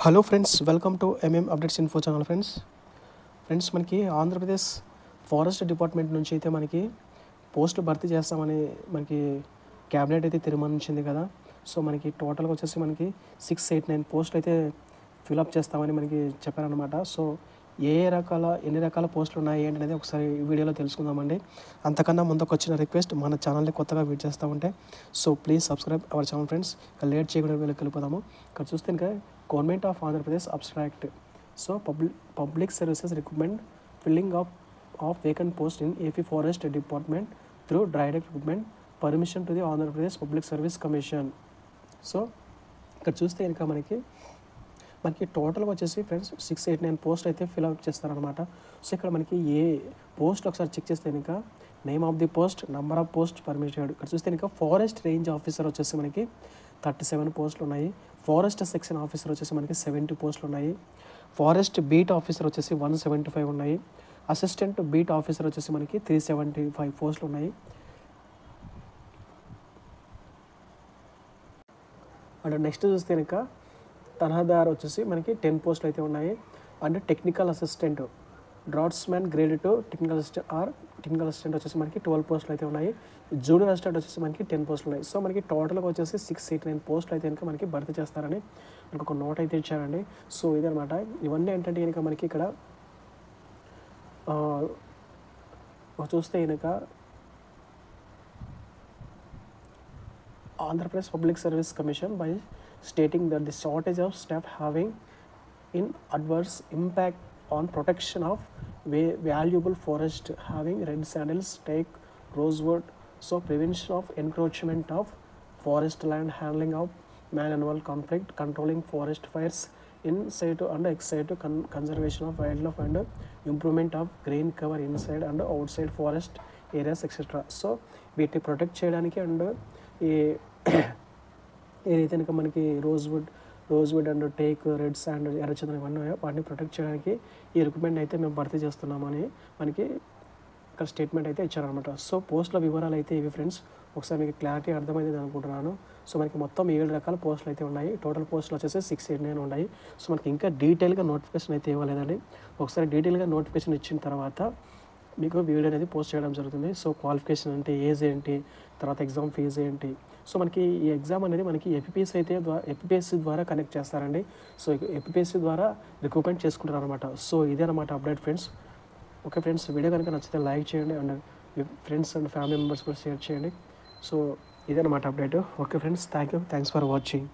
Hello friends, welcome to updates info channel. Friends మనకి Andhra Pradesh forest department నుంచి అయితే మనకి పోస్టులు భర్తీ చేస్తామని మనకి క్యాబినెట్ అయితే తీర్మానించింది కదా. సో మనకి టోటల్గా వచ్చేసి మనకి 689 పోస్టులు అయితే ఫిలప్ చేస్తామని మనకి చెప్పారనమాట. సో ఎన్ని రకాల పోస్టులు ఉన్నాయి ఏంటి అనేది ఒకసారి ఈ వీడియోలో తెలుసుకుందామండి. అంతకన్నా ముందుకు వచ్చిన రిక్వెస్ట్, మన ఛానల్ని కొత్తగా విజిట్ చేస్తూ ఉంటే so please subscribe our channel friends. Late చేయకుండా వీళ్ళకి వెళ్ళిపోదాము. ఇక్కడ చూస్తే ఇంకా government of Andhra Pradesh abstract. So public services recruitment filling of vacant post in AP forest department through direct recruitment permission to the Andhra Pradesh public service commission. So ఇక్కడ చూస్తే కనుక మనకి టోటల్గా వచ్చేసి ఫ్రెండ్స్ 689 పోస్ట్ అయితే ఫిల్అప్ చేస్తారనమాట. సో ఇక్కడ మనకి ఏ పోస్ట్ ఒకసారి చెక్ చేస్తే కనుక name of the post, number of post permission. ఇక్కడ చూస్తే కనుక ఫారెస్ట్ రేంజ్ ఆఫీసర్ వచ్చేసి మనకి 37 పోస్టులు ఉన్నాయి. ఫారెస్ట్ సెక్షన్ ఆఫీసర్ వచ్చేసి మనకి 70 పోస్టులు ఉన్నాయి. ఫారెస్ట్ బీట్ ఆఫీసర్ వచ్చేసి 175 ఉన్నాయి. అసిస్టెంట్ బీట్ ఆఫీసర్ వచ్చేసి మనకి 375 పోస్టులు ఉన్నాయి. అండ్ నెక్స్ట్ చూస్తే కనుక తనఖాదారు వచ్చేసి మనకి 10 పోస్టులు అయితే ఉన్నాయి. And technical assistant draftsmen grade 2 technical assistant వచ్చేసి మనకి 12 పోస్టులు అయితే ఉన్నాయి. జూనియర్ అసిస్టెంట్ వచ్చేసి మనకి 10 పోస్టులు ఉన్నాయి. సో మనకి టోటల్గా వచ్చేసి 689 పోస్టులు అయితే కనుక మనకి భర్తీ చేస్తారని మనకు ఒక నోట్ అయితే ఇచ్చారండి. సో ఇదనమాట. ఇవన్నీ ఏంటంటే కనుక మనకి ఇక్కడ చూస్తే కనుక Andhra Pradesh public service commission by stating that the shortage of staff having in adverse impact on protection of valuable forest having red sandals, teak, rosewood, so prevention of encroachment of forest land, handling of man-animal conflict, controlling forest fires in situ and ex situ, conservation of wildlife and improvement of green cover inside and outside forest areas etc. So వీటిని protect చేయడానికి and ఈ ఏదైతే కనుక మనకి rosewood and take, red sand, ఎర్రచందనం ఇవన్నీ ఉన్నాయో వాటిని ప్రొటెక్ట్ చేయడానికి ఈ రిక్రూట్మెంట్ అయితే మేము భర్తీ చేస్తున్నామని మనకి ఇక్కడ స్టేట్మెంట్ అయితే ఇచ్చారనమాట. సో పోస్టుల వివరాలు అయితే ఇవి ఫ్రెండ్స్. ఒకసారి మీకు క్లారిటీ అర్థమైంది అనుకుంటున్నాను. సో మనకి మొత్తం 7 రకాల పోస్టులు అయితే ఉన్నాయి. టోటల్ పోస్టులు వచ్చేసి 689 ఉన్నాయి. సో మనకి ఇంకా డీటెయిల్గా నోటిఫికేషన్ అయితే ఇవ్వలేదండి. ఒకసారి డీటెయిల్గా నోటిఫికేషన్ ఇచ్చిన తర్వాత మీకు వీడియో అనేది పోస్ట్ చేయడం జరుగుతుంది. సో క్వాలిఫికేషన్ అంటే ఏజ్ ఏంటి, తర్వాత ఎగ్జామ్ ఫీజు ఏంటి. సో మనకి ఈ ఎగ్జామ్ అనేది మనకి ఎపిపిఎస్సి ద్వారా కనెక్ట్ చేస్తారండి. సో ఎపిపిఎస్సి ద్వారా రిక్రూట్మెంట్ చేసుకుంటారు అనమాట. సో ఇదే అనమాట update friends. Okay friends, video కనుక నచ్చితే లైక్ చేయండి and me friends and family members కూడా షేర్ చేయండి. సో ఇదే అనమాట update. Okay friends, thanks for watching.